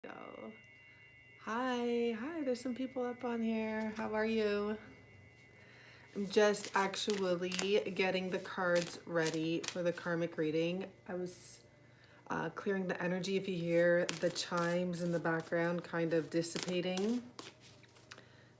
Go. Hi, there's some people up on here. How are you? I'm just actually getting the cards ready for the karmic reading. I was clearing the energy. If you hear the chimes in the background kind of dissipating,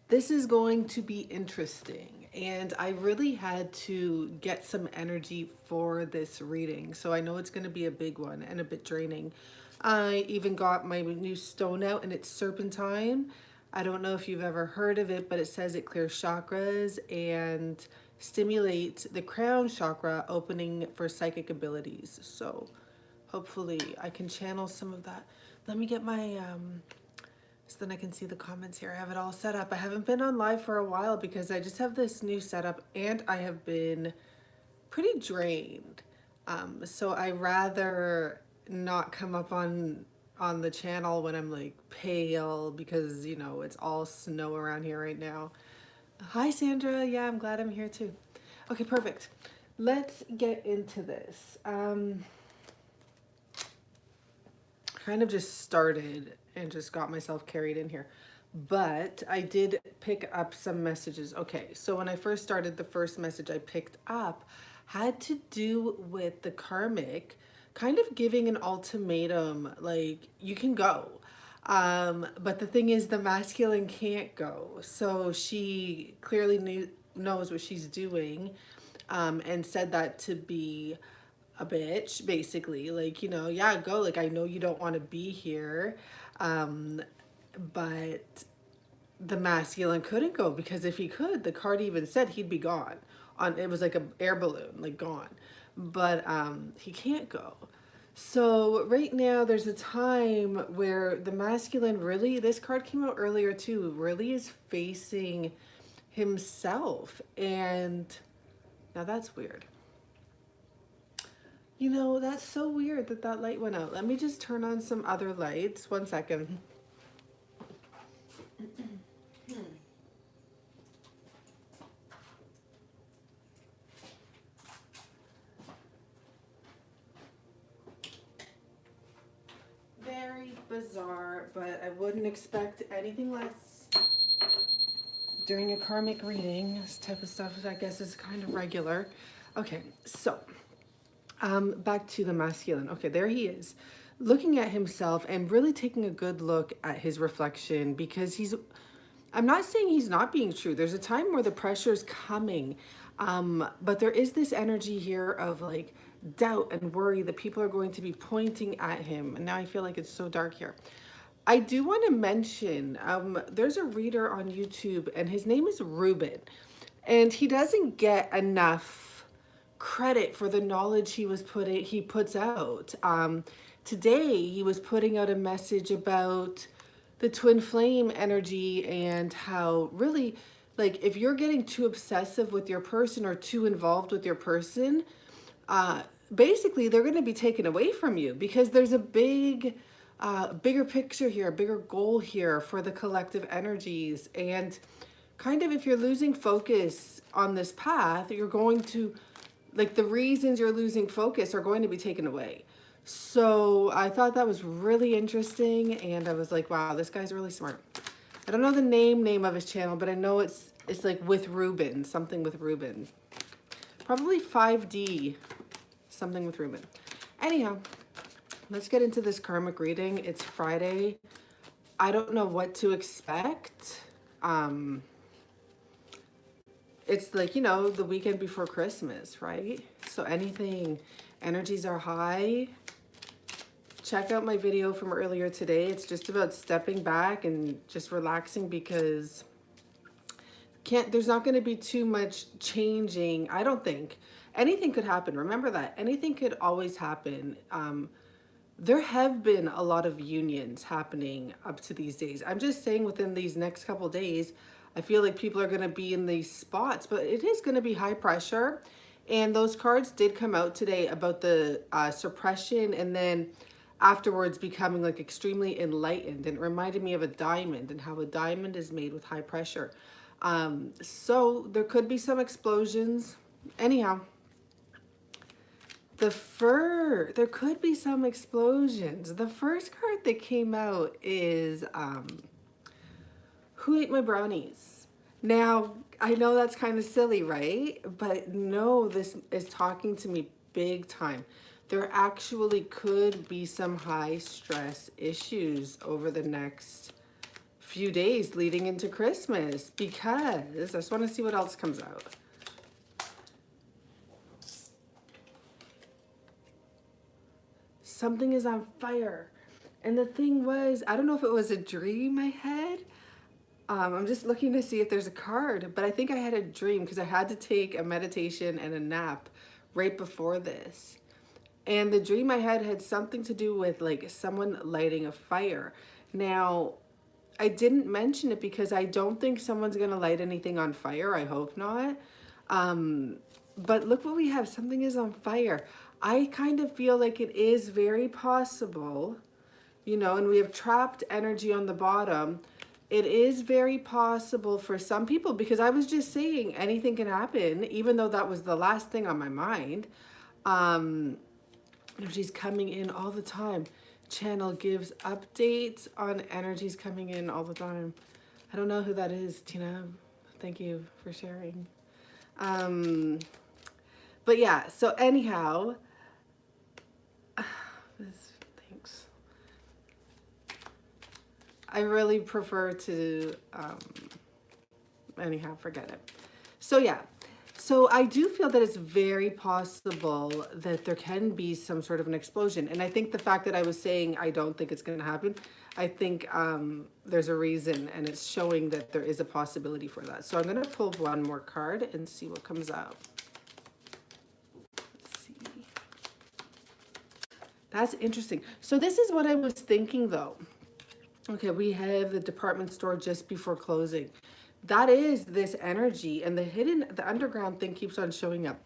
this is going to be interesting. And I really had to get some energy for this reading. So I know it's going to be a big one and a bit draining. I even got my new stone out and it's serpentine. I don't know if you've ever heard of it, but it says it clears chakras and stimulates the crown chakra, opening for psychic abilities. So hopefully I can channel some of that. Let me get my so then I can see the comments here. I have it all set up. I haven't been on live for a while because I just have this new setup and I have been pretty drained. So I rather not come up on the channel when I'm like pale because you know it's all snow around here right now. Hi Sandra, yeah, I'm glad I'm here too. Okay, perfect. Let's get into this. Kind of just started and just got myself carried in here. But I did pick up some messages. Okay, so when I first started, the first message I picked up had to do with the karmic kind of giving an ultimatum, like, you can go. But the thing is, the masculine can't go. So she clearly knows what she's doing, and said that to be a bitch, basically. Like, you know, yeah, go. Like, I know you don't want to be here. Um, but the masculine couldn't go because if he could, the card even said he'd be gone. On it was like a air balloon, like gone. But he can't go. So right now there's a time where the masculine really, this card came out earlier too, really is facing himself. And now that's weird. You know, that's so weird that that light went out. Let me just turn on some other lights. One second. Very bizarre, but I wouldn't expect anything less during a karmic reading. This type of stuff, I guess, is kind of regular. Okay, so back to the masculine. Okay, there he is, looking at himself and really taking a good look at his reflection because he's, I'm not saying he's not being true. There's a time where the pressure is coming, but there is this energy here of like doubt and worry that people are going to be pointing at him. And now I feel like it's so dark here. I do want to mention there's a reader on YouTube and his name is Ruben. And he doesn't get enough credit for the knowledge he puts out. Today he was putting out a message about the twin flame energy and how really, like, if you're getting too obsessive with your person or too involved with your person, basically they're going to be taken away from you because there's a bigger picture here, a bigger goal here for the collective energies. And kind of if you're losing focus on this path, you're going to, like, the reasons you're losing focus are going to be taken away. So I thought that was really interesting, and I was like, wow, this guy's really smart. I don't know the name of his channel, but I know it's like with Ruben, something with Ruben. Probably 5D, something with Ruben. Anyhow, let's get into this karmic reading. It's Friday. I don't know what to expect. It's like, you know, the weekend before Christmas, right? So anything, energies are high. Check out my video from earlier today. It's just about stepping back and just relaxing because there's not going to be too much changing. I don't think anything could happen. Remember that anything could always happen. There have been a lot of unions happening up to these days. I'm just saying within these next couple days, I feel like people are going to be in these spots, but it is going to be high pressure. And those cards did come out today about the suppression and then afterwards becoming like extremely enlightened. And it reminded me of a diamond and how a diamond is made with high pressure. So there could be some explosions. Anyhow, There could be some explosions. The first card that came out is Who Ate My Brownies? Now, I know that's kind of silly, right? But no, this is talking to me big time. There actually could be some high stress issues over the next few days leading into Christmas, because I just want to see what else comes out. Something is on fire. And the thing was, I don't know if it was a dream I had. I'm just looking to see if there's a card, but I think I had a dream because I had to take a meditation and a nap right before this. And the dream I had something to do with like someone lighting a fire. Now, I didn't mention it because I don't think someone's going to light anything on fire. I hope not. But look what we have. Something is on fire. I kind of feel like it is very possible, you know, and we have trapped energy on the bottom. It is very possible for some people, because I was just saying anything can happen, even though that was the last thing on my mind. Energy's coming in all the time. Channel gives updates on energies coming in all the time. I don't know who that is, Tina. Thank you for sharing. But yeah, so anyhow, thanks. I really prefer to, anyhow, forget it. So yeah, so I do feel that it's very possible that there can be some sort of an explosion. And I think the fact that I was saying I don't think it's going to happen, I think there's a reason, and it's showing that there is a possibility for that. So I'm going to pull one more card and see what comes out. Let's see. That's interesting. So this is what I was thinking though. Okay, we have the department store just before closing. That is this energy, and the underground thing keeps on showing up.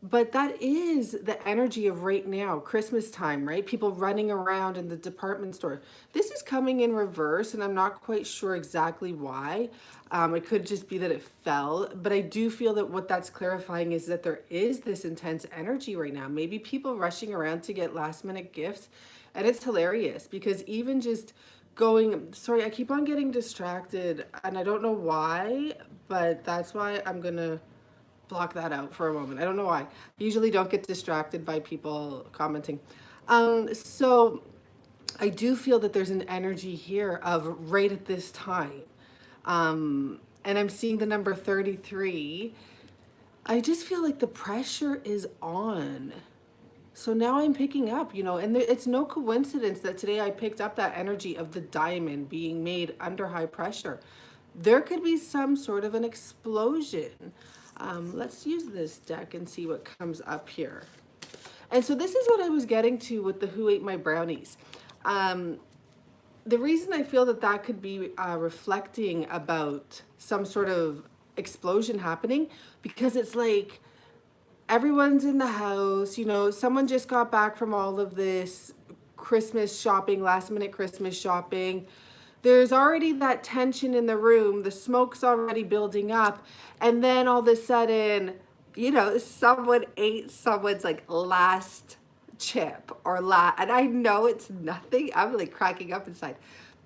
But that is the energy of right now, Christmas time, right? People running around in the department store. This is coming in reverse, and I'm not quite sure exactly why. It could just be that it fell, but I do feel that what that's clarifying is that there is this intense energy right now. Maybe people rushing around to get last minute gifts, and it's hilarious because even just going, sorry, I keep on getting distracted and I don't know why, but that's why I'm gonna block that out for a moment. I don't know why. I usually don't get distracted by people commenting. So I do feel that there's an energy here of right at this time. And I'm seeing the number 33. I just feel like the pressure is on. So now I'm picking up, you know, and it's no coincidence that today I picked up that energy of the diamond being made under high pressure. There could be some sort of an explosion. Let's use this deck and see what comes up here. And so this is what I was getting to with the Who Ate My Brownies. The reason I feel that that could be reflecting about some sort of explosion happening, because it's like, everyone's in the house, you know, someone just got back from all of this Christmas shopping, last minute Christmas shopping. There's already that tension in the room. The smoke's already building up. And then all of a sudden, you know, someone ate someone's like last chip or and I know it's nothing. I'm like cracking up inside,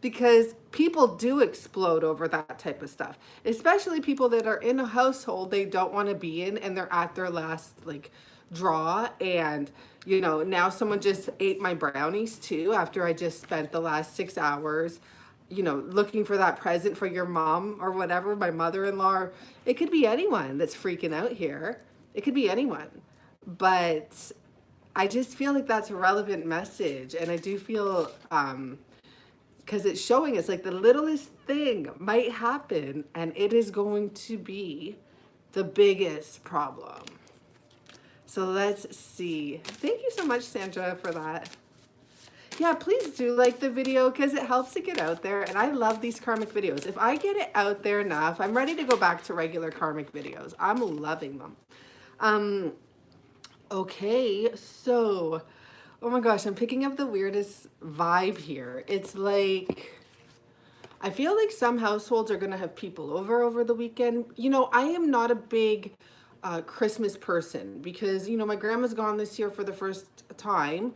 because people do explode over that type of stuff, especially people that are in a household they don't want to be in and they're at their last like draw. And you know, now someone just ate my brownies too after I just spent the last 6 hours, you know, looking for that present for your mom or whatever, my mother-in-law. It could be anyone that's freaking out here. It could be anyone. But I just feel like that's a relevant message, and I do feel because it's showing us like the littlest thing might happen and it is going to be the biggest problem. So let's see. Thank you so much, Sandra, for that. Yeah, please do like the video because it helps to get out there, and I love these karmic videos. If I get it out there enough, I'm ready to go back to regular karmic videos. I'm loving them. Okay, so oh my gosh, I'm picking up the weirdest vibe here. It's like, I feel like some households are going to have people over the weekend. You know, I am not a big Christmas person, because, you know, my grandma's gone this year for the first time.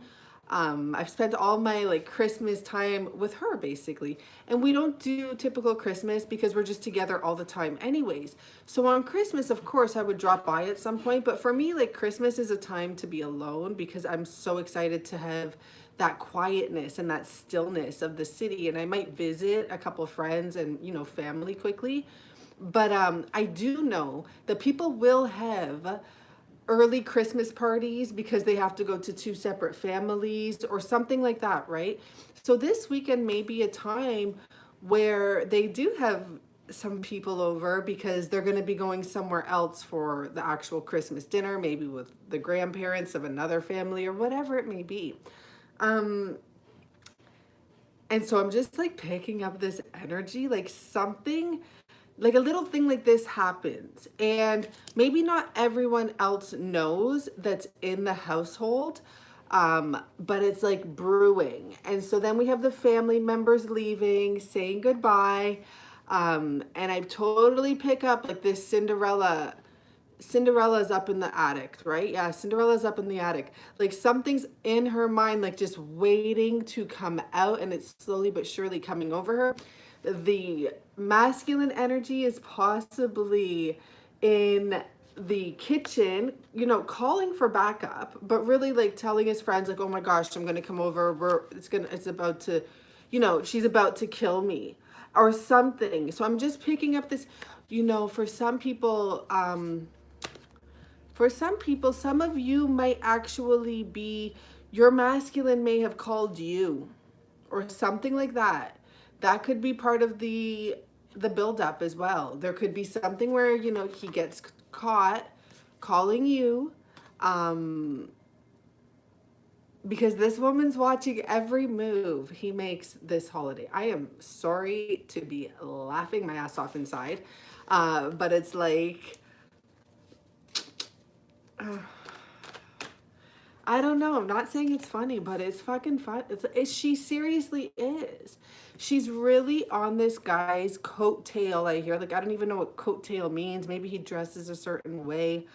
I've spent all my like Christmas time with her basically, and we don't do typical Christmas because we're just together all the time anyways. So on Christmas, of course, I would drop by at some point, but for me, like, Christmas is a time to be alone because I'm so excited to have that quietness and that stillness of the city. And I might visit a couple of friends and, you know, family quickly. But I do know that people will have early Christmas parties because they have to go to two separate families or something like that, right? So this weekend may be a time where they do have some people over because they're going to be going somewhere else for the actual Christmas dinner, maybe with the grandparents of another family or whatever it may be. And so I'm just like picking up this energy, like something, like a little thing like this happens, and maybe not everyone else knows that's in the household, but it's like brewing. And so then we have the family members leaving, saying goodbye, and I totally pick up like this Cinderella's up in the attic, right? Yeah, Cinderella's up in the attic. Like something's in her mind, like just waiting to come out, and it's slowly but surely coming over her. The masculine energy is possibly in the kitchen, you know, calling for backup, but really like telling his friends like, oh my gosh, I'm gonna come over, it's about to, you know, she's about to kill me or something. So I'm just picking up this, you know, for some people, some of you might actually be, your masculine may have called you or something like that. That could be part of the buildup as well. There could be something where, you know, he gets caught calling you, because this woman's watching every move he makes this holiday. I am sorry to be laughing my ass off inside, but it's like, I don't know. I'm not saying it's funny, but it's fucking fun. She seriously is. She's really on this guy's coattail, I hear. Like, I don't even know what coattail means. Maybe he dresses a certain way.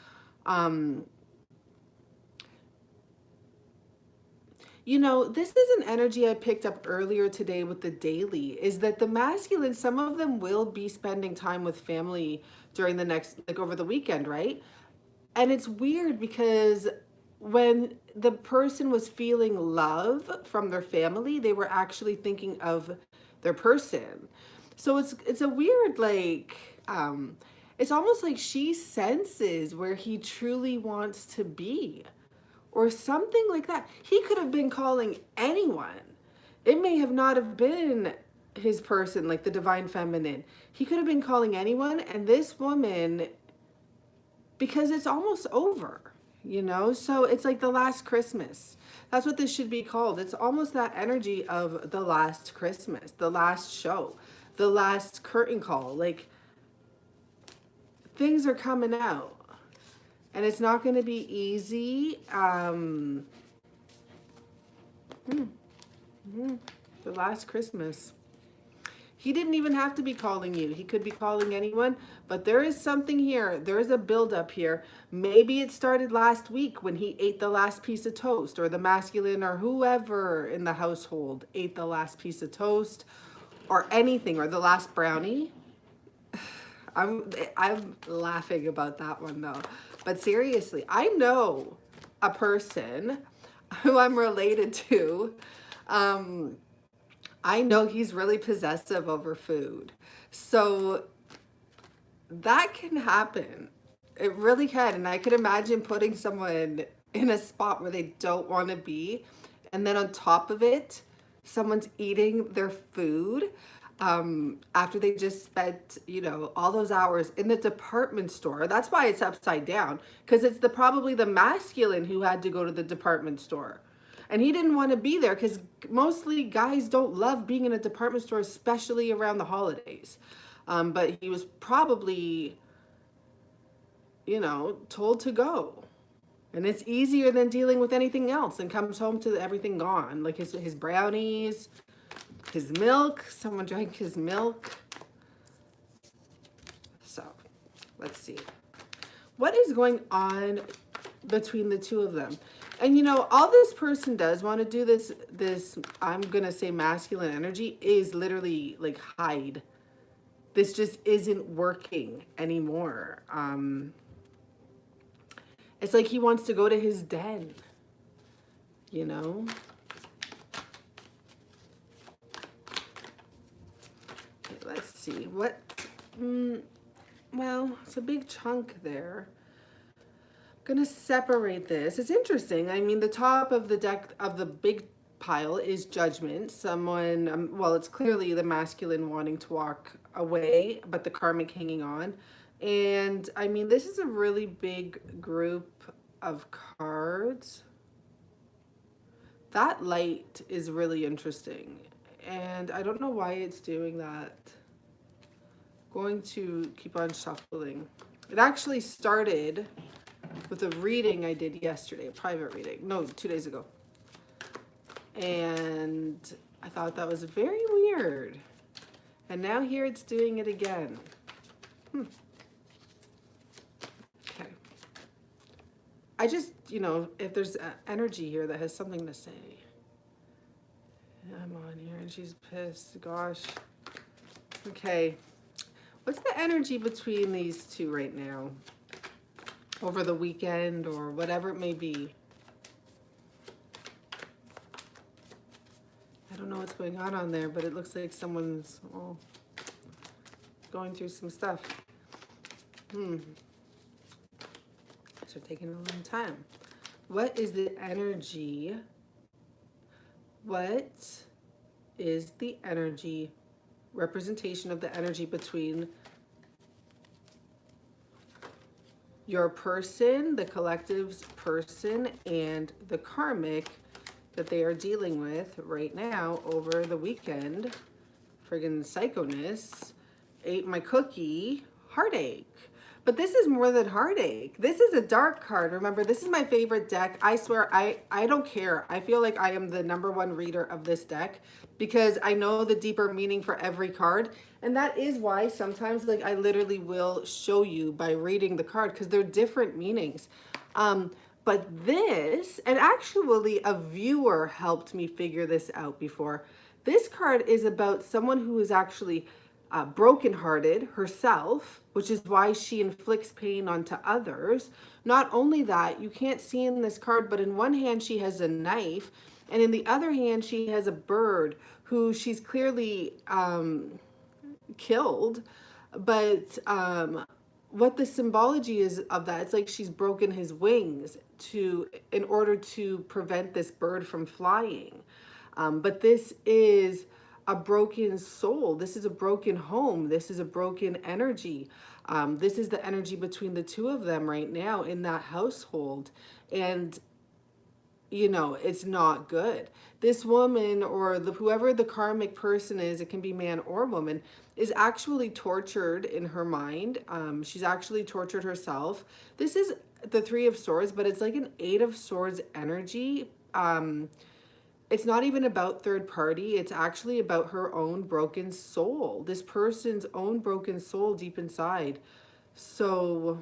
You know, this is an energy I picked up earlier today with the daily, is that the masculine, some of them will be spending time with family during the next, like over the weekend, right? And it's weird because when the person was feeling love from their family, they were actually thinking of their person. So it's a weird, like, it's almost like she senses where he truly wants to be or something like that. He could have been calling anyone. It may have not have been his person, like the divine feminine. He could have been calling anyone, and this woman, because it's almost over, you know? So it's like the last Christmas. That's what this should be called. It's almost that energy of the last Christmas, the last show, the last curtain call. Like, things are coming out, and it's not going to be easy. The last Christmas. He didn't even have to be calling you. He could be calling anyone, but there is something here. There is a buildup here. Maybe it started last week when he ate the last piece of toast, or the masculine or whoever in the household ate the last piece of toast or anything, or the last brownie. I'm laughing about that one though. But seriously, I know a person who I'm related to. I know he's really possessive over food. So that can happen. It really can. And I could imagine putting someone in a spot where they don't want to be. And then on top of it, someone's eating their food after they just spent, you know, all those hours in the department store. That's why it's upside down, because it's probably the masculine who had to go to the department store. And he didn't want to be there because mostly guys don't love being in a department store, especially around the holidays. But he was probably, you know, told to go. And it's easier than dealing with anything else, and comes home to everything gone. Like his brownies, his milk. Someone drank his milk. So, let's see. what is going on between the two of them? And you know, all this person does want to do this, I'm going to say masculine energy, is literally like hide. This just isn't working anymore. It's like he wants to go to his den, you know? Okay, let's see. What? Well, it's a big chunk there. I'm gonna separate this. It's interesting. I mean, the top of the deck of the big pile is judgment. Someone, well, it's clearly the masculine wanting to walk away, but the karmic hanging on. And I mean, this is a really big group of cards. That light is really interesting. And I don't know why it's doing that. Going to keep on shuffling. It actually started with a reading I did yesterday, a private reading. No, 2 days ago. And I thought that was very weird. And now here it's doing it again. Okay. I just, you know, if there's energy here that has something to say. I'm on here and she's pissed. Gosh. Okay. What's the energy between these two right now? Over the weekend or whatever it may be. I don't know what's going on there, but it looks like someone's going through some stuff. These are taking a long time. What is the energy? What is the energy, representation of the energy between your person, the collective's person, and the karmic that they are dealing with right now over the weekend? Friggin' psychoness. Ate my cookie. Heartache. But this is more than heartache. This is a dark card. Remember, this is my favorite deck. I swear, I don't care. I feel like I am the #1 reader of this deck because I know the deeper meaning for every card. And that is why sometimes, like, I literally will show you by reading the card because they're different meanings. But this, and actually a viewer helped me figure this out before. This card is about someone who is actually brokenhearted herself, which is why she inflicts pain onto others. Not only that, you can't see in this card, but in one hand she has a knife, and in the other hand she has a bird who she's clearly killed. But what the symbology is of that, it's like she's broken his wings in order to prevent this bird from flying. But this is a broken soul. This is a broken home. This is a broken energy. This is the energy between the two of them right now in that household. And, you know, it's not good. This woman or whoever the karmic person is, it can be man or woman, is actually tortured in her mind. She's actually tortured herself. This is the 3 of Swords, but it's like an 8 of Swords energy. It's not even about third party. It's actually about her own broken soul. This person's own broken soul deep inside. So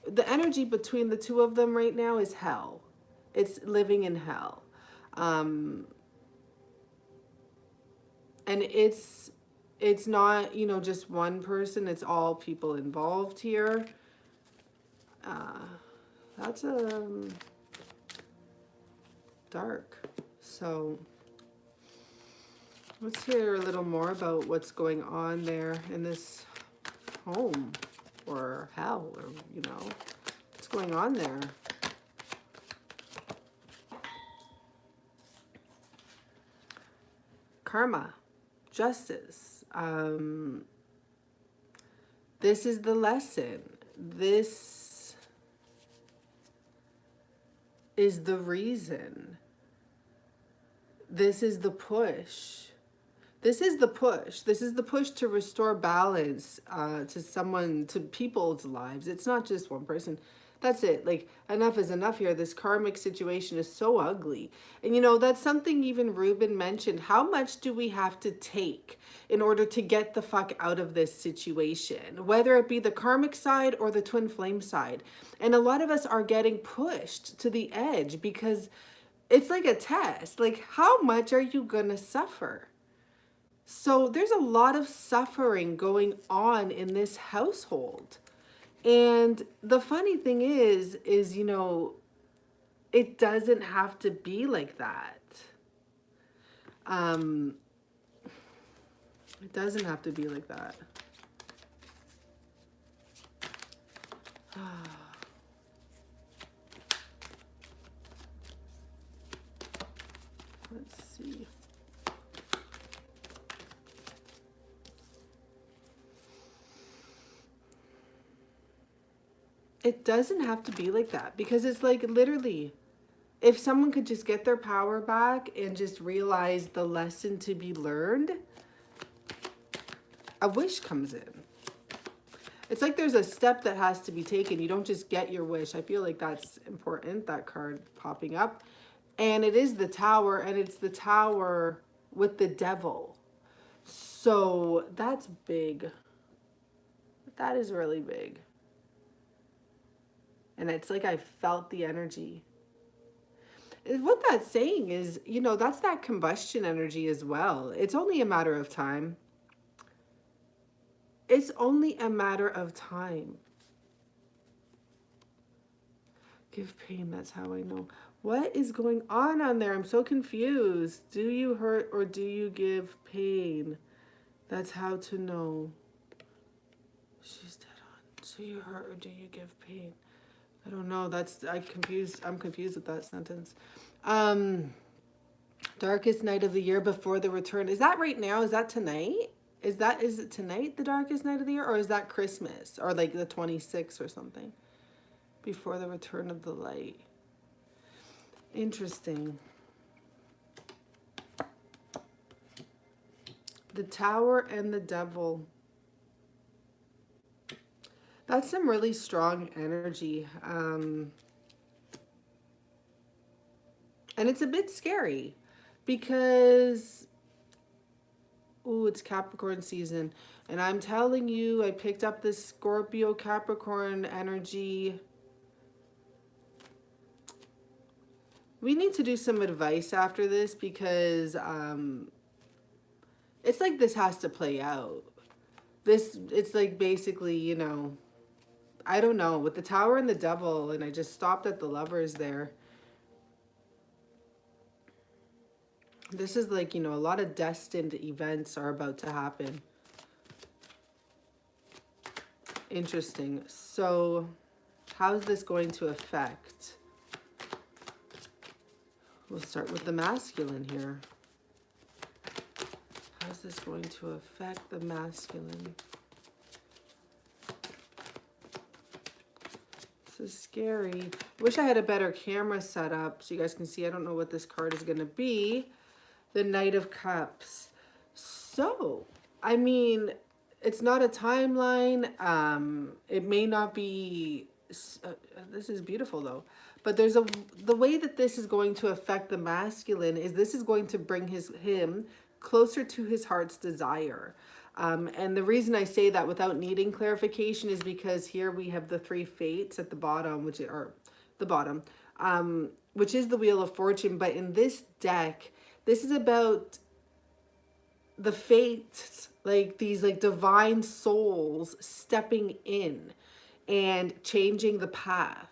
the energy between the two of them right now is hell. It's living in hell. And it's not, you know, just one person. It's all people involved here. That's dark. So let's hear a little more about what's going on there in this home or hell, or, you know, what's going on there. Karma, justice. This is the lesson. This is the reason. This is the push. This is the push. This is the push to restore balance to people's lives. It's not just one person. That's it. Like, enough is enough here. This karmic situation is so ugly. And you know, that's something even Ruben mentioned. How much do we have to take in order to get the fuck out of this situation? Whether it be the karmic side or the twin flame side. And a lot of us are getting pushed to the edge because it's like a test. Like, how much are you gonna suffer? So there's a lot of suffering going on in this household. And the funny thing is, you know, it doesn't have to be like that. It doesn't have to be like that. Let's see. It doesn't have to be like that, because it's like literally, if someone could just get their power back and just realize the lesson to be learned, a wish comes in. It's like there's a step that has to be taken. You don't just get your wish. I feel like that's important, that card popping up. And it is the Tower, and it's the Tower with the Devil. So that's big. That is really big. And it's like I felt the energy. What that's saying is, you know, that's that combustion energy as well. It's only a matter of time. It's only a matter of time. Give pain, that's how I know. What is going on there? I'm so confused. Do you hurt or do you give pain? That's how to know. She's dead on. Do you hurt or do you give pain? I don't know. I'm confused with that sentence. Darkest night of the year before the return. Is that right now? Is that tonight? Is it tonight, the darkest night of the year? Or is that Christmas? Or like the 26th or something? Before the return of the light. Interesting. The Tower and the Devil. That's some really strong energy. And it's a bit scary because, ooh, it's Capricorn season. And I'm telling you, I picked up this Scorpio Capricorn energy. We need to do some advice after this because it's like this has to play out. It's like basically, you know, I don't know, with the Tower and the Devil, and I just stopped at the Lovers there. This is like, you know, a lot of destined events are about to happen. Interesting. So, how's this going to affect? We'll start with the masculine here. How's this going to affect the masculine? This is scary. Wish I had a better camera set up so you guys can see. I don't know what this card is going to be. The Knight of Cups. So, I mean, it's not a timeline. It may not be... this is beautiful, though. But there's the way that this is going to affect the masculine is this is going to bring him closer to his heart's desire. And the reason I say that without needing clarification is because here we have the 3 fates at the bottom, which are the bottom, which is the Wheel of Fortune. But in this deck, this is about the fates, like these like divine souls stepping in and changing the path.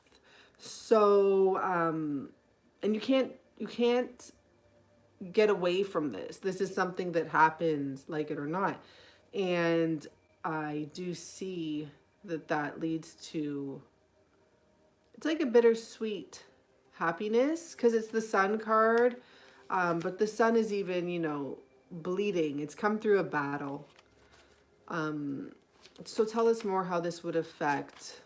So, and you can't get away from this. This is something that happens, like it or not. And I do see that leads to, it's like a bittersweet happiness because it's the Sun card. But the Sun is even, you know, bleeding. It's come through a battle. So tell us more how this would affect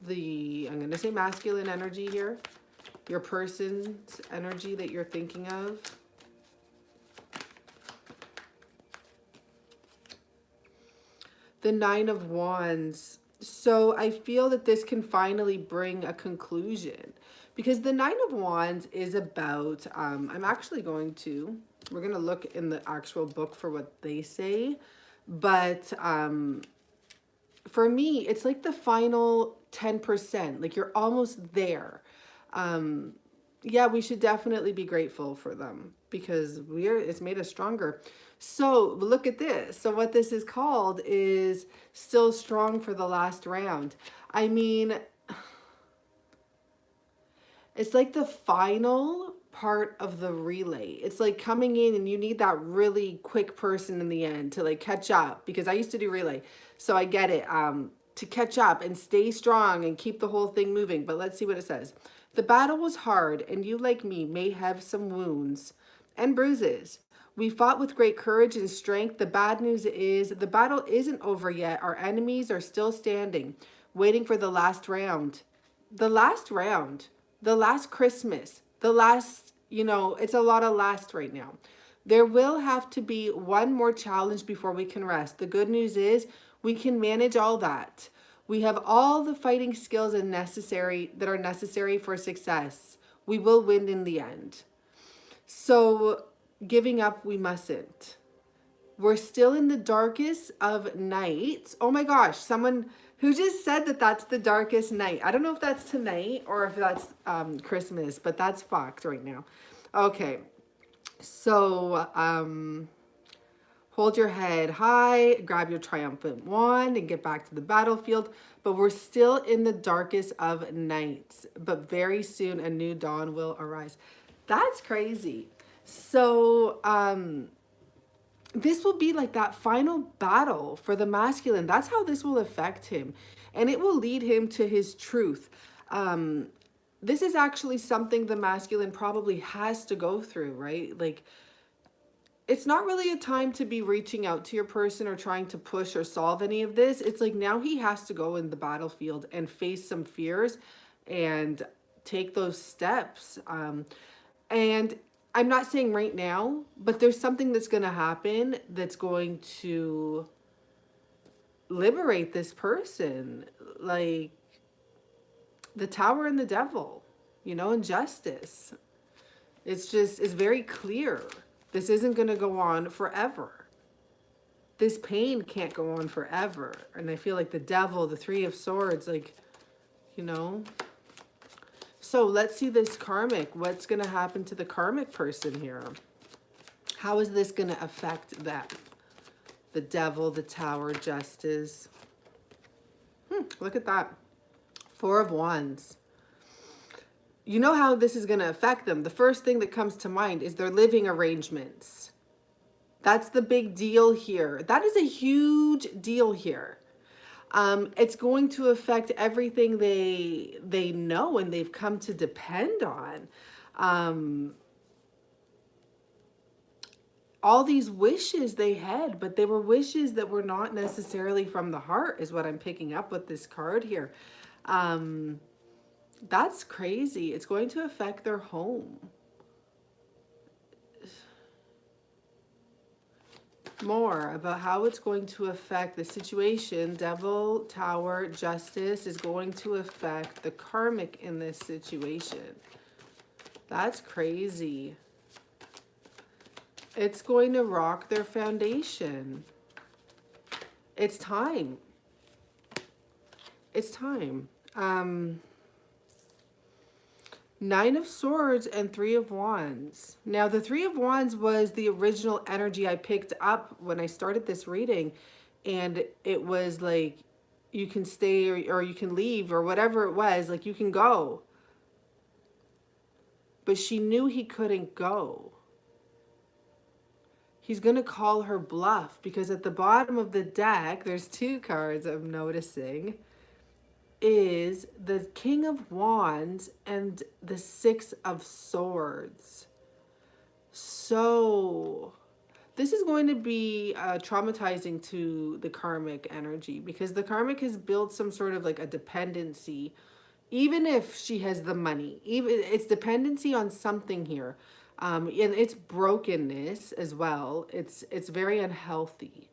the, I'm going to say masculine energy here. Your person's energy that you're thinking of. The 9 of Wands. So I feel that this can finally bring a conclusion, because the Nine of Wands is about, I'm actually we're going to look in the actual book for what they say. But for me, it's like the final 10%, like you're almost there. Yeah, we should definitely be grateful for them, because it's made us stronger. So look at this. So what this is called is still strong for the last round. I mean, it's like the final part of the relay. It's like coming in and you need that really quick person in the end to like catch up, because I used to do relay. So I get it. To catch up and stay strong and keep the whole thing moving. But let's see what it says. The battle was hard, and you, like me, may have some wounds and bruises. We fought with great courage and strength. The bad news is the battle isn't over yet. Our enemies are still standing, waiting for the last round. The last round. The last Christmas. The last, it's a lot of last right now. There will have to be one more challenge before we can rest. The good news is we can manage all that. We have all the fighting skills that are necessary for success. We will win in the end. So giving up, we mustn't. We're still in the darkest of nights. Oh my gosh, someone who just said that that's the darkest night. I don't know if that's tonight or if that's Christmas, but that's fucked right now. Okay, so hold your head high, grab your triumphant wand, and get back to the battlefield. But we're still in the darkest of nights. But very soon a new dawn will arise. That's crazy. So this will be like that final battle for the masculine. That's how this will affect him. And it will lead him to his truth. This is actually something the masculine probably has to go through, right? Like, it's not really a time to be reaching out to your person or trying to push or solve any of this. It's like now he has to go in the battlefield and face some fears and take those steps. And I'm not saying right now, but there's something that's going to happen that's going to liberate this person. Like the Tower and the Devil, and justice. It's very clear. This isn't going to go on forever. This pain can't go on forever. And I feel like the Devil, the Three of Swords, So let's see this karmic. What's going to happen to the karmic person here? How is this going to affect them? The Devil, the Tower, justice. Look at that. Four of Wands. You know how this is going to affect them. The first thing that comes to mind is their living arrangements. That's the big deal here. That is a huge deal here. It's going to affect everything they know and they've come to depend on. All these wishes they had, but they were wishes that were not necessarily from the heart, is what I'm picking up with this card here. That's crazy. It's going to affect their home. More about how it's going to affect the situation. Devil, Tower, justice is going to affect the karmic in this situation. That's crazy. It's going to rock their foundation. It's time. It's time. Nine of Swords and Three of Wands. Now, the Three of Wands was the original energy I picked up when I started this reading. And it was like, you can stay or you can leave or whatever it was. Like, you can go. But she knew he couldn't go. He's going to call her bluff because at the bottom of the deck, there's two cards I'm noticing. Is the King of Wands and the Six of Swords. So this is going to be traumatizing to the karmic energy, because the karmic has built some sort of like a dependency. Even if she has the money, even it's dependency on something here, and it's brokenness as well. It's very unhealthy.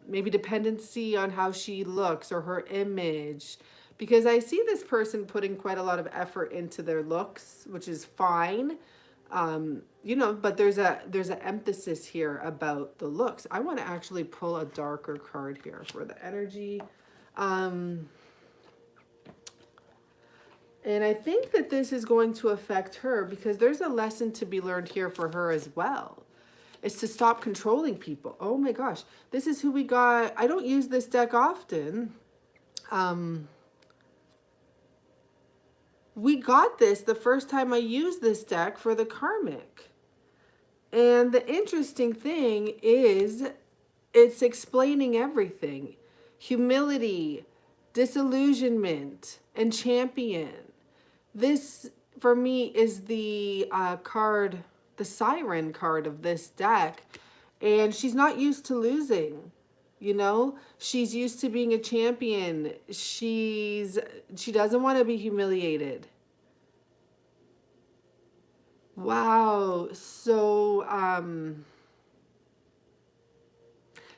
maybe dependency on how she looks or her image. Because I see this person putting quite a lot of effort into their looks, which is fine. You know, but there's an emphasis here about the looks. I want to actually pull a darker card here for the energy. And I think that this is going to affect her because there's a lesson to be learned here for her as well. It's to stop controlling people. Oh my gosh, this is who we got. I don't use this deck often. We got this the first time I used this deck for the karmic. And the interesting thing is it's explaining everything. Humility, disillusionment, and champion. This, for me, is the card, the siren card of this deck. And she's not used to losing. You know, she's used to being a champion. She doesn't want to be humiliated. Wow. So,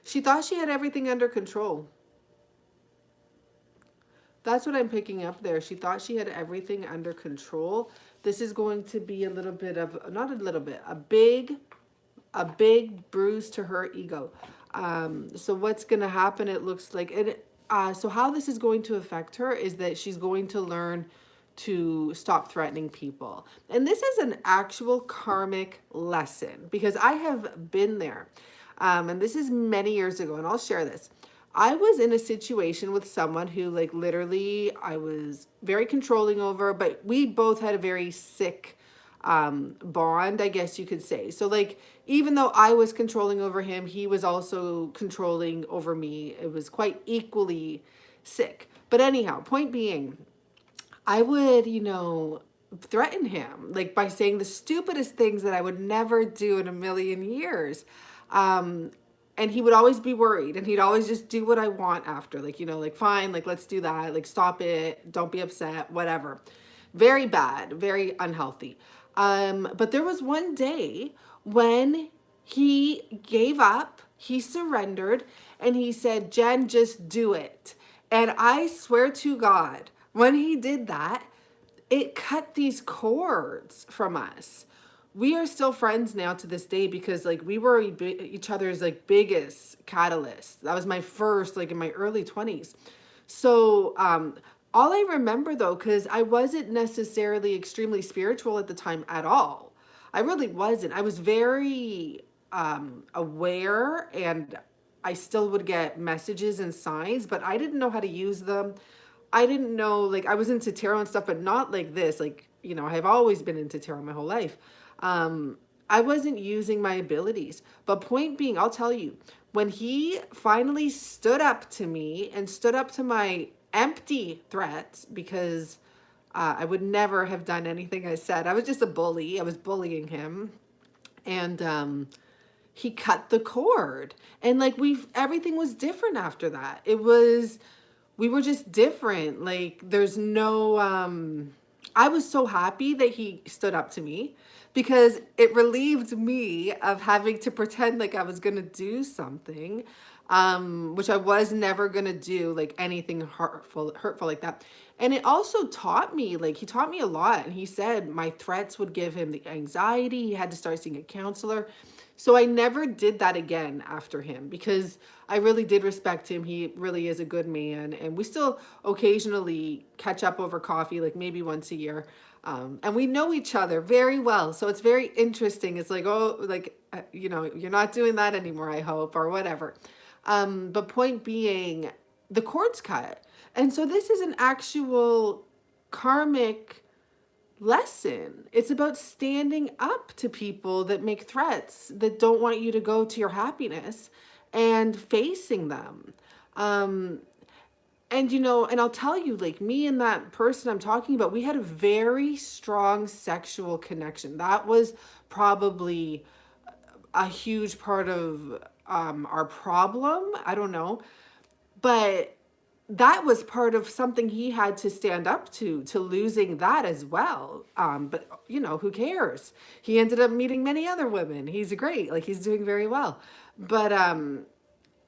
she thought she had everything under control. That's what I'm picking up there. She thought she had everything under control. This is going to be a little bit of, not a little bit, a big bruise to her ego. So what's going to happen, it looks like, so how this is going to affect her is that she's going to learn to stop threatening people. And this is an actual karmic lesson because I have been there. And this is many years ago, and I'll share this. I was in a situation with someone who, like, literally I was very controlling over, but we both had a very sick bond, I guess you could say. So, like, even though I was controlling over him, he was also controlling over me. It was quite equally sick. But anyhow, point being, I would, you know, threaten him, like, by saying the stupidest things that I would never do in a million years. And he would always be worried, and he'd always just do what I want after, like, you know, like, fine, like, let's do that, like, stop it, don't be upset, whatever. Very bad, very unhealthy. But there was one day when he gave up, he surrendered, and he said, Jen, just do it. And I swear to God, when he did that, it cut these cords from us. We are still friends now to this day because, like, we were each other's, like, biggest catalyst. That was my first, like, in my early 20s. So all I remember, though, because I wasn't necessarily extremely spiritual at the time at all. I really wasn't. I was very aware, and I still would get messages and signs, but I didn't know how to use them. I didn't know, like, I was into tarot and stuff, but not like this. Like, you know, I have always been into tarot my whole life. I wasn't using my abilities. But point being, I'll tell you, when he finally stood up to me and stood up to my empty threats, because I would never have done anything I said. I was just a bully. I was bullying him. And he cut the cord. And, like, everything was different after that. We were just different. Like, there's no, I was so happy that he stood up to me because it relieved me of having to pretend like I was going to do something, which I was never going to do, like, anything hurtful like that. And it also taught me, like, he taught me a lot. And he said my threats would give him the anxiety. He had to start seeing a counselor. So I never did that again after him because I really did respect him. He really is a good man. And we still occasionally catch up over coffee, like maybe once a year. And we know each other very well. So it's very interesting. It's like, oh, like, you know, you're not doing that anymore, I hope, or whatever. But point being, the cord's cut. And so this is an actual karmic lesson. It's about standing up to people that make threats, that don't want you to go to your happiness, and facing them. And, you know, and I'll tell you, like, me and that person I'm talking about, we had a very strong sexual connection. That was probably a huge part of our problem. I don't know. But that was part of something he had to stand up to losing that as well. But, you know, who cares? He ended up meeting many other women. He's great. Like, he's doing very well. But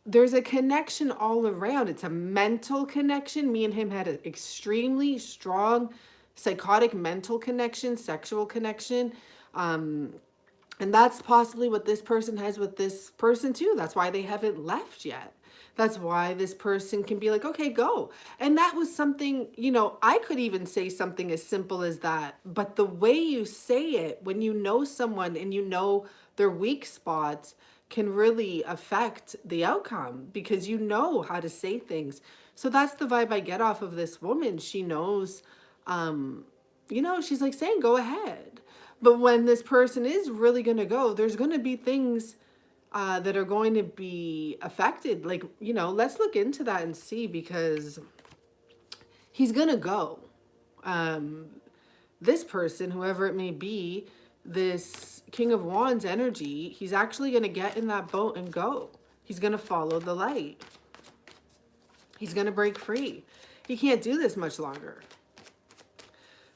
there's a connection all around. It's a mental connection. Me and him had an extremely strong psychotic mental connection, sexual connection. And that's possibly what this person has with this person too. That's why they haven't left yet. That's why this person can be like, okay, go. And that was something, you know, I could even say something as simple as that. But the way you say it, when you know someone and you know their weak spots, can really affect the outcome because you know how to say things. So that's the vibe I get off of this woman. She knows, you know, she's like saying, go ahead. But when this person is really going to go, there's going to be things that are going to be affected. Like, you know, let's look into that and see, because he's going to go. This person, whoever it may be, this King of Wands energy, he's actually going to get in that boat and go. He's going to follow the light. He's going to break free. He can't do this much longer.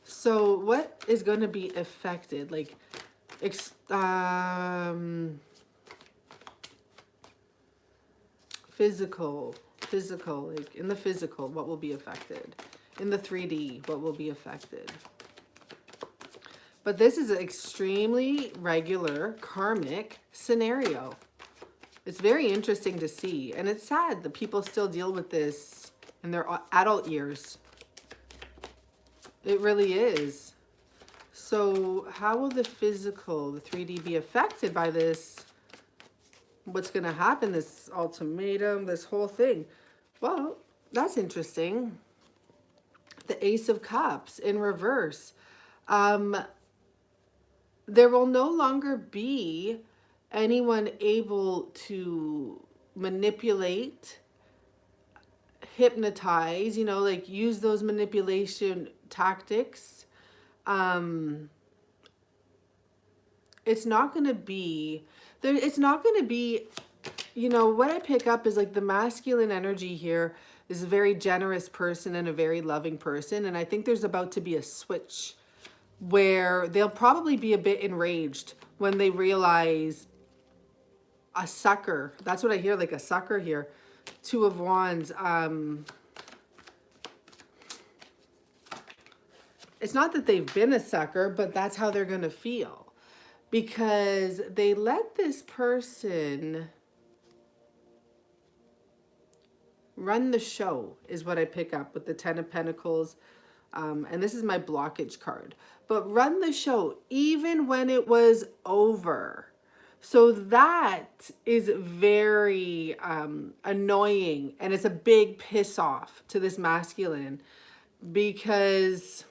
So what is going to be affected? Like, physical, like in the physical, what will be affected? In the 3D, what will be affected? But this is an extremely regular karmic scenario. It's very interesting to see. And it's sad that people still deal with this in their adult years. It really is. So how will the physical, the 3D, be affected by this? What's going to happen? This ultimatum, this whole thing. Well, that's interesting. The Ace of Cups in reverse. There will no longer be anyone able to manipulate, hypnotize, you know, like use those manipulation tactics. It's not going to be there. It's not going to be, you know, what I pick up is like the masculine energy here is a very generous person and a very loving person. And I think there's about to be a switch where they'll probably be a bit enraged when they realize a sucker. That's what I hear, like a sucker here. Two of Wands. It's not that they've been a sucker, but that's how they're going to feel. Because they let this person run the show, is what I pick up with the Ten of Pentacles. And this is my blockage card. But run the show, even when it was over. So that is very annoying. And it's a big piss off to this masculine. Because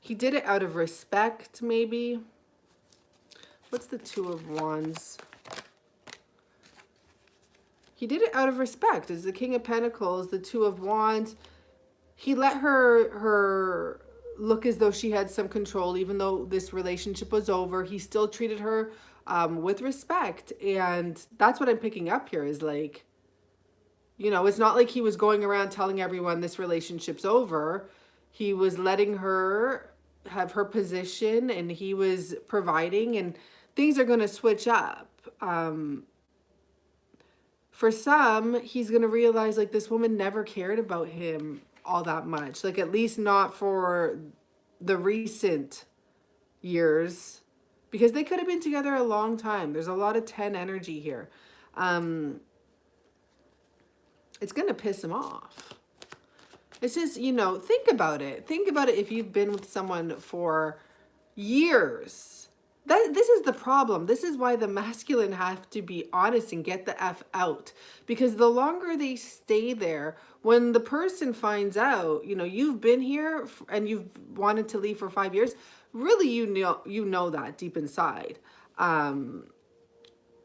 he did it out of respect, maybe. What's the Two of Wands? He did it out of respect. It's the King of Pentacles, the Two of Wands. He let her look as though she had some control, even though this relationship was over. He still treated her with respect. And that's what I'm picking up here is like, you know, it's not like he was going around telling everyone this relationship's over. He was letting her have her position and he was providing, and things are going to switch up. For some, he's going to realize like this woman never cared about him all that much, like at least not for the recent years, because they could have been together a long time. There's a lot of 10 energy here. It's going to piss him off. It's just, you know, think about it. Think about it if you've been with someone for years. This is the problem. This is why the masculine have to be honest and get the F out. Because the longer they stay there, when the person finds out, you know, you've been here and you've wanted to leave for 5 years, really you know that deep inside.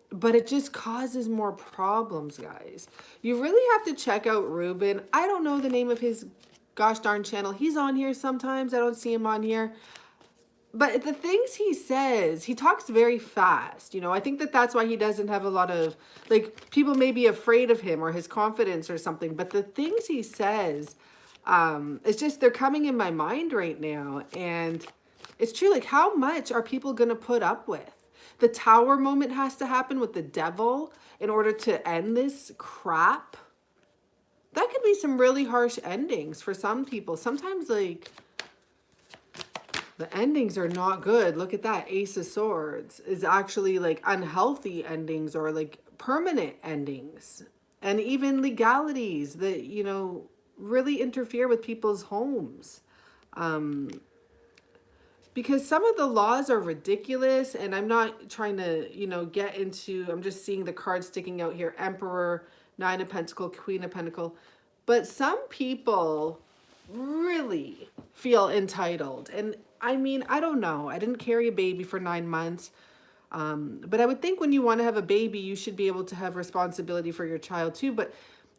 But it just causes more problems, guys. You really have to check out Ruben. I don't know the name of his gosh darn channel. He's on here sometimes. I don't see him on here. But the things he says, he talks very fast. You know, I think that that's why he doesn't have a lot of, like, people may be afraid of him or his confidence or something. But the things he says, it's just, they're coming in my mind right now. And it's true, like, how much are people going to put up with? The Tower moment has to happen with the devil in order to end this crap. That could be some really harsh endings for some people. Sometimes, like, the endings are not good. Look at that. Ace of Swords is actually like unhealthy endings or like permanent endings. And even legalities that, you know, really interfere with people's homes. Because some of the laws are ridiculous, and I'm not trying to, you know, get into, I'm just seeing the cards sticking out here. Emperor, Nine of Pentacles, Queen of Pentacles. But some people really feel entitled. And I mean, I don't know. I didn't carry a baby for 9 months. But I would think when you want to have a baby, you should be able to have responsibility for your child too. But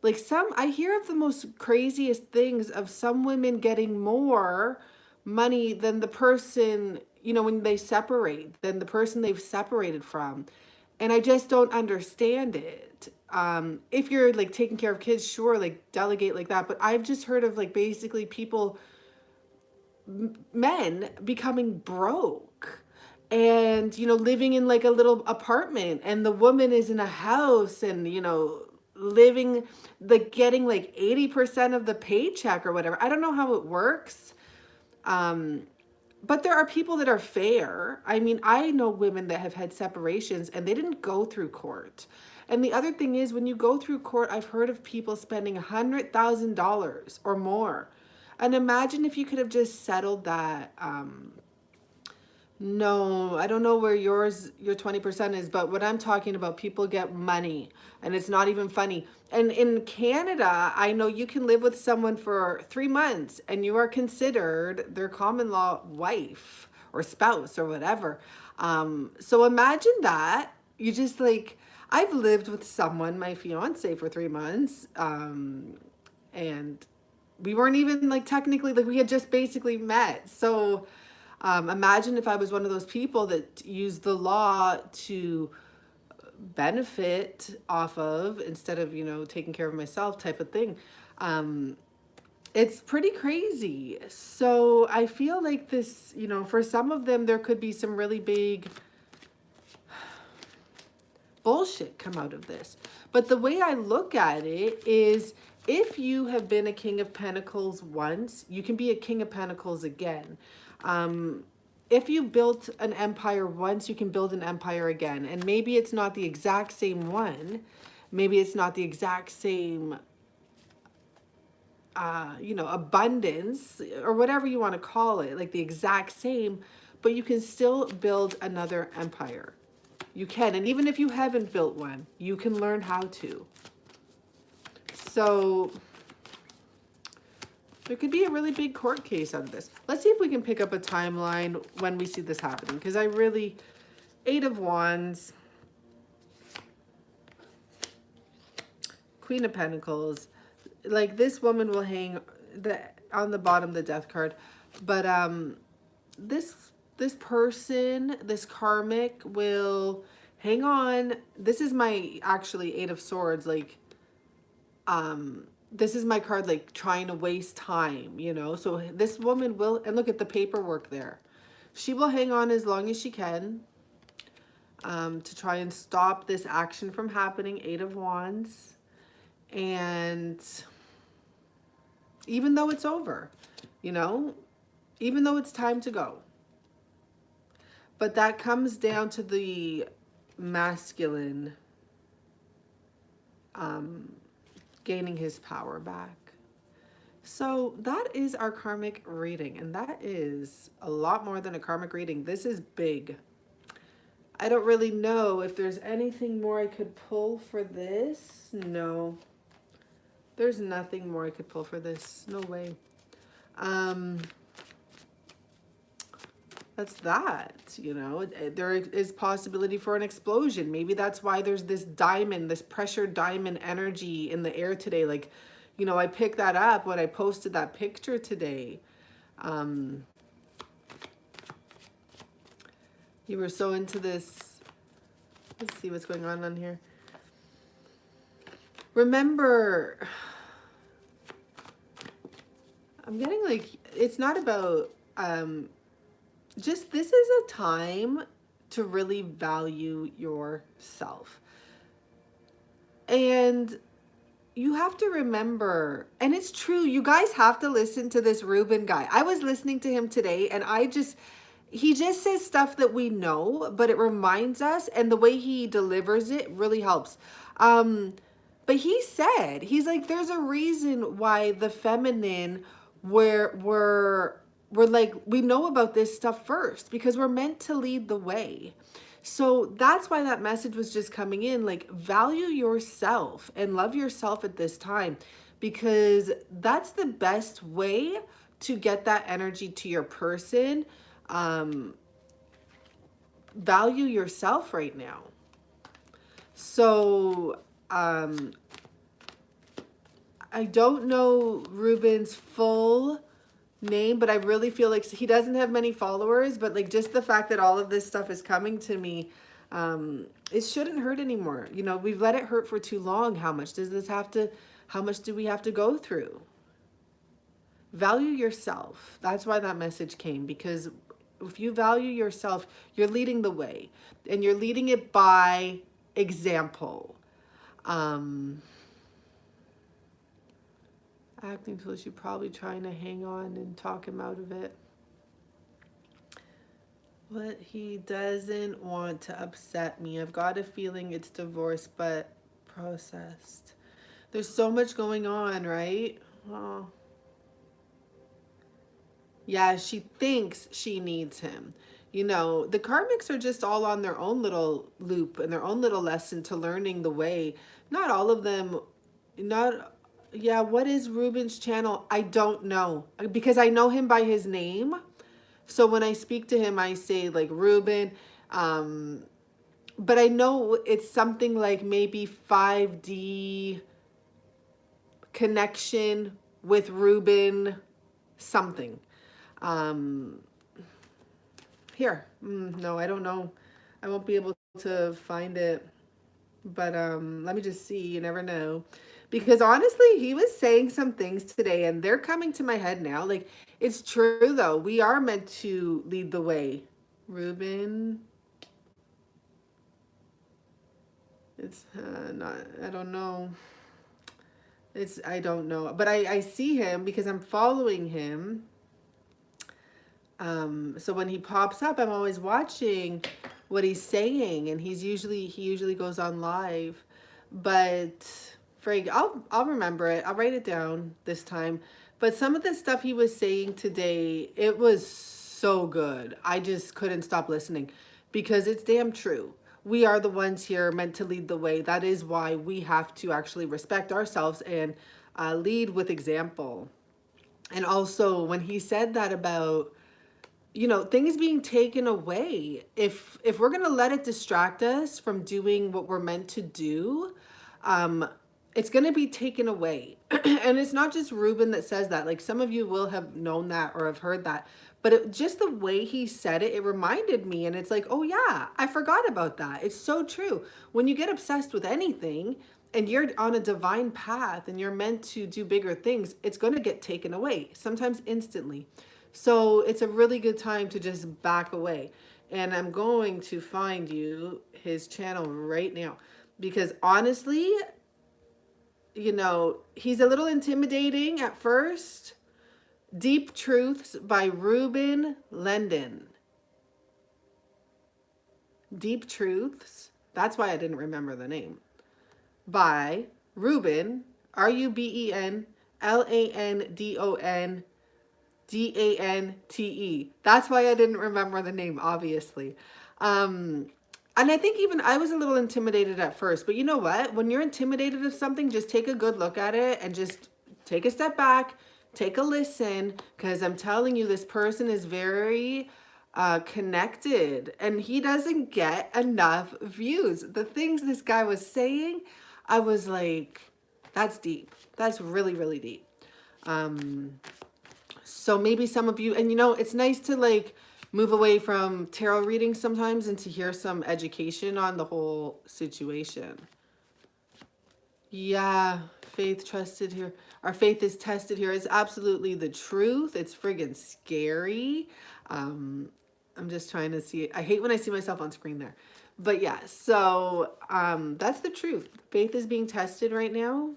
like I hear of the most craziest things of some women getting more money than the person, you know, when they separate, than the person they've separated from. And I just don't understand it. If you're like taking care of kids, sure, like delegate like that. But I've just heard of like basically people, men becoming broke and, you know, living in like a little apartment, and the woman is in a house and, you know, living, like getting like 80% of the paycheck or whatever. I don't know how it works. But there are people that are fair. I mean, I know women that have had separations and they didn't go through court. And the other thing is, when you go through court, I've heard of people spending $100,000 or more. And imagine if you could have just settled that. No, I don't know where your 20% is, but what I'm talking about, people get money and it's not even funny. And in Canada, I know you can live with someone for 3 months and you are considered their common law wife or spouse or whatever. So imagine that. You just like, I've lived with someone, my fiance, for 3 months. And we weren't even like technically, like we had just basically met. So imagine if I was one of those people that used the law to benefit off of instead of, you know, taking care of myself type of thing. It's pretty crazy. So I feel like this, you know, for some of them, there could be some really big bullshit come out of this. But the way I look at it is, if you have been a King of Pentacles once, you can be a King of Pentacles again. If you built an empire once, you can build an empire again. And maybe it's not the exact same one. Maybe it's not the exact same, you know, abundance or whatever you want to call it, like the exact same, but you can still build another empire. You can. And even if you haven't built one, you can learn how to. So there could be a really big court case out of this. Let's see if we can pick up a timeline when we see this happening. Because I really, 8 of Wands, Queen of Pentacles. Like, this woman will hang on the bottom, the Death card. But this person, this karmic, will hang on. This is my, actually, 8 of Swords. Like, this is my card, like trying to waste time, you know. So this woman will, and look at the paperwork there. She will hang on as long as she can to try and stop this action from happening. 8 of Wands. And even though it's over, you know, even though it's time to go. But that comes down to the masculine gaining his power back. So that is our karmic reading, and that is a lot more than a karmic reading. This is big. I don't really know if there's anything more I could pull for this. No, there's nothing more I could pull for this. No way. That's that, you know. There is possibility for an explosion. Maybe that's why there's this diamond, this pressure diamond energy in the air today. Like, you know, I picked that up when I posted that picture today. You were so into this. Let's see what's going on here. Remember, I'm getting like, it's not about, just this is a time to really value yourself. And you have to remember, and it's true, you guys have to listen to this Ruben guy. I was listening to him today, and he just says stuff that we know, but it reminds us, and the way he delivers it really helps. But he's like, there's a reason why the feminine, we're like, we know about this stuff first, because we're meant to lead the way. So that's why that message was just coming in, like, value yourself and love yourself at this time, because that's the best way to get that energy to your person. Value yourself right now. So, I don't know Ruben's full name, but I really feel like he doesn't have many followers, but like just the fact that all of this stuff is coming to me, it shouldn't hurt anymore. You know, we've let it hurt for too long. How much do we have to go through? Value yourself. That's why that message came, because if you value yourself, you're leading the way, and you're leading it by example. Acting foolish, you're probably trying to hang on and talk him out of it. What he doesn't want to upset me. I've got a feeling it's divorce, but processed. There's so much going on, right? Oh. Yeah, she thinks she needs him. You know, the karmics are just all on their own little loop and their own little lesson to learning the way. Not all of them, yeah, what is Ruben's channel? I don't know, because I know him by his name. So when I speak to him, I say like Ruben, but I know it's something like maybe 5D connection with Ruben something. Here, no, I don't know. I won't be able to find it, but let me just see. You never know. Because honestly, he was saying some things today, and they're coming to my head now. Like, it's true, though. We are meant to lead the way. Ruben. It's not, I don't know. I don't know. But I see him because I'm following him. So when he pops up, I'm always watching what he's saying. And he usually goes on live. But... I'll remember it. I'll write it down this time. But some of the stuff he was saying today, it was so good. I just couldn't stop listening, because it's damn true. We are the ones here meant to lead the way. That is why we have to actually respect ourselves and lead with example. And also when he said that about, you know, things being taken away, if we're going to let it distract us from doing what we're meant to do, it's going to be taken away. And it's not just Ruben that says that. Like, some of you will have known that or have heard that. But just the way he said it, it reminded me. And it's like, oh yeah, I forgot about that. It's so true. When you get obsessed with anything and you're on a divine path and you're meant to do bigger things, it's going to get taken away, sometimes instantly. So it's a really good time to just back away. And I'm going to find you his channel right now, because honestly, you know, he's a little intimidating at first. Deep Truths by Ruben Lendon. Deep Truths. That's why I didn't remember the name. By Ruben, RUBEN LANDON DANTE. That's why I didn't remember the name, obviously. And I think even I was a little intimidated at first, but you know what? When you're intimidated of something, just take a good look at it and just take a step back, take a listen, because I'm telling you, this person is very connected, and he doesn't get enough views. The things this guy was saying, I was like, that's deep. That's really, really deep. So maybe some of you, and you know, it's nice to like move away from tarot readings sometimes and to hear some education on the whole situation. Yeah, faith trusted here. Our faith is tested here. It's absolutely the truth. It's friggin' scary. I'm just trying to see. I hate when I see myself on screen there. But yeah, so that's the truth. Faith is being tested right now.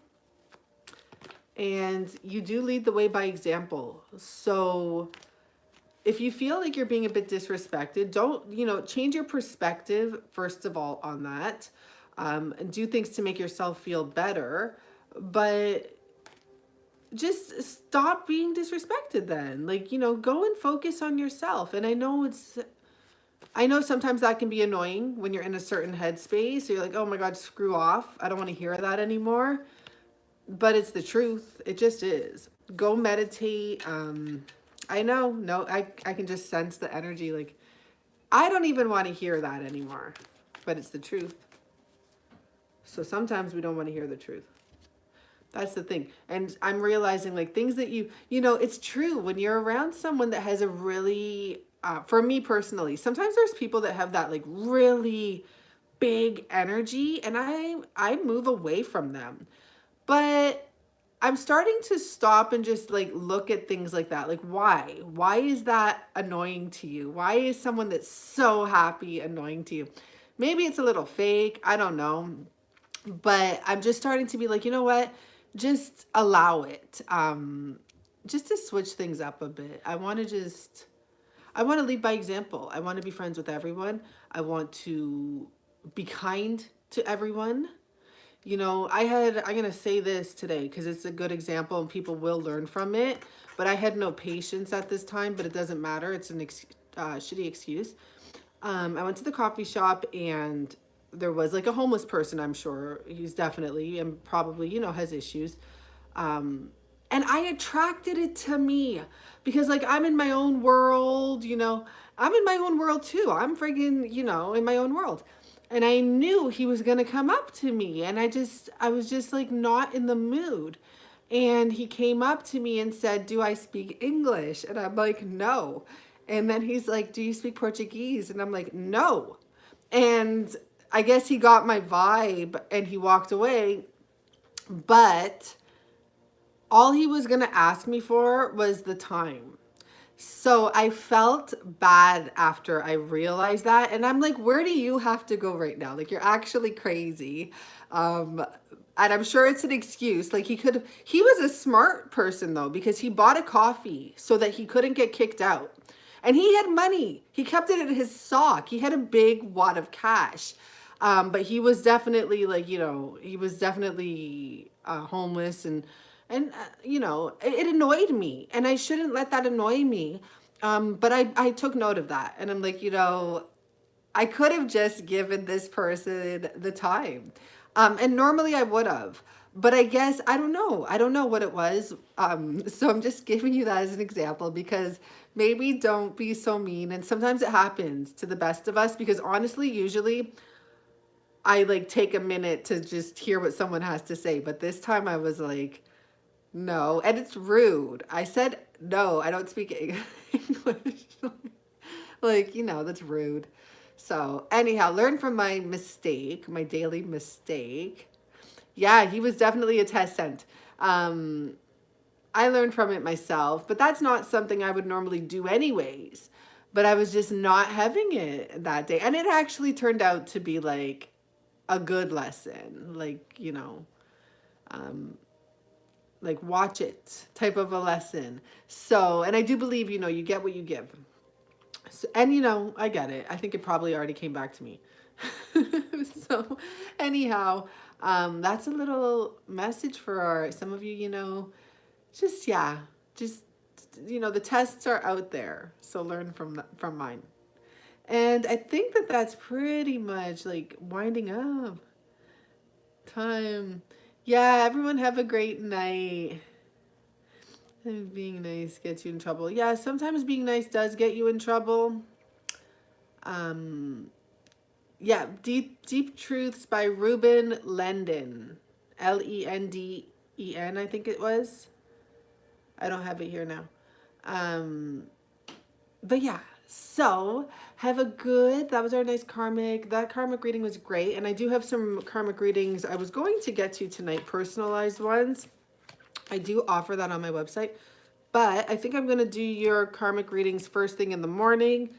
And you do lead the way by example. So if you feel like you're being a bit disrespected, don't, change your perspective, first of all, on that. And do things to make yourself feel better. But just stop being disrespected then. Like, go and focus on yourself. And I know sometimes that can be annoying when you're in a certain headspace. So you're like, oh my God, screw off. I don't want to hear that anymore. But it's the truth. It just is. Go meditate. I know. No, I can just sense the energy. Like, I don't even want to hear that anymore. But it's the truth. So sometimes we don't want to hear the truth. That's the thing. And I'm realizing like things that it's true when you're around someone that has a really, for me personally, sometimes there's people that have that like really big energy and I move away from them. But I'm starting to stop and just like look at things like that. Like why? Why is that annoying to you? Why is someone that's so happy annoying to you? Maybe it's a little fake. I don't know. But I'm just starting to be like, you know what? Just allow it. Just to switch things up a bit. I want to lead by example. I want to be friends with everyone. I want to be kind to everyone. I'm going to say this today because it's a good example and people will learn from it. But I had no patience at this time, but it doesn't matter. It's an shitty excuse. I went to the coffee shop and there was like a homeless person. I'm sure he's definitely and probably, has issues. And I attracted it to me because like I'm in my own world, I'm in my own world too. I'm friggin', in my own world. And I knew he was going to come up to me. And I was just like not in the mood. And he came up to me and said, "Do I speak English?" And I'm like, "No." And then he's like, "Do you speak Portuguese?" And I'm like, "No." And I guess he got my vibe and he walked away. But all he was going to ask me for was the time. So I felt bad after I realized that. And I'm like, where do you have to go right now? Like, you're actually crazy. And I'm sure it's an excuse. Like he was a smart person though, because he bought a coffee so that he couldn't get kicked out. And he had money. He kept it in his sock. He had a big wad of cash. But he was definitely like, he was definitely homeless and it annoyed me and I shouldn't let that annoy me. But I took note of that and I'm like, I could have just given this person the time. And normally I would have, but I guess, I don't know what it was. So I'm just giving you that as an example because maybe don't be so mean. And sometimes it happens to the best of us because honestly, usually I like take a minute to just hear what someone has to say. But this time I was like, no, and it's rude. I said, no, I don't speak English. Like, that's rude. So anyhow, learn from my mistake, my daily mistake. Yeah, he was definitely a test sent. I learned from it myself, but that's not something I would normally do anyways. But I was just not having it that day. And it actually turned out to be like a good lesson, like, like watch it type of a lesson. So, and I do believe, you get what you give. So, and I get it. I think it probably already came back to me. So anyhow, that's a little message for some of you, just, the tests are out there. So learn from mine. And I think that that's pretty much like winding up time. Yeah, everyone have a great night. Being nice gets you in trouble. Yeah, sometimes being nice does get you in trouble. Yeah, Deep Truths by Ruben Lenden. Lenden, I think it was. I don't have it here now. But yeah. So that was our nice karmic. That karmic reading was great. And I do have some karmic readings I was going to get to tonight, personalized ones. I do offer that on my website. But I think I'm going to do your karmic readings first thing in the morning.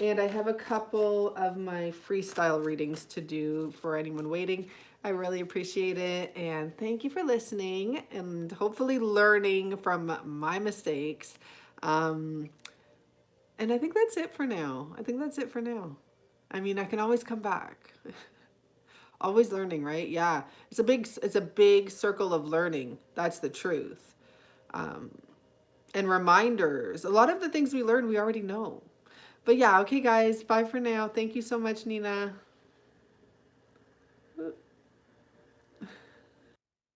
And I have a couple of my freestyle readings to do for anyone waiting. I really appreciate it. And thank you for listening and hopefully learning from my mistakes. And I think that's it for now. I think that's it for now. I mean, I can always come back. Always learning, right? Yeah. It's a big circle of learning. That's the truth. And reminders. A lot of the things we learn, we already know. But yeah, okay, guys. Bye for now. Thank you so much, Nina.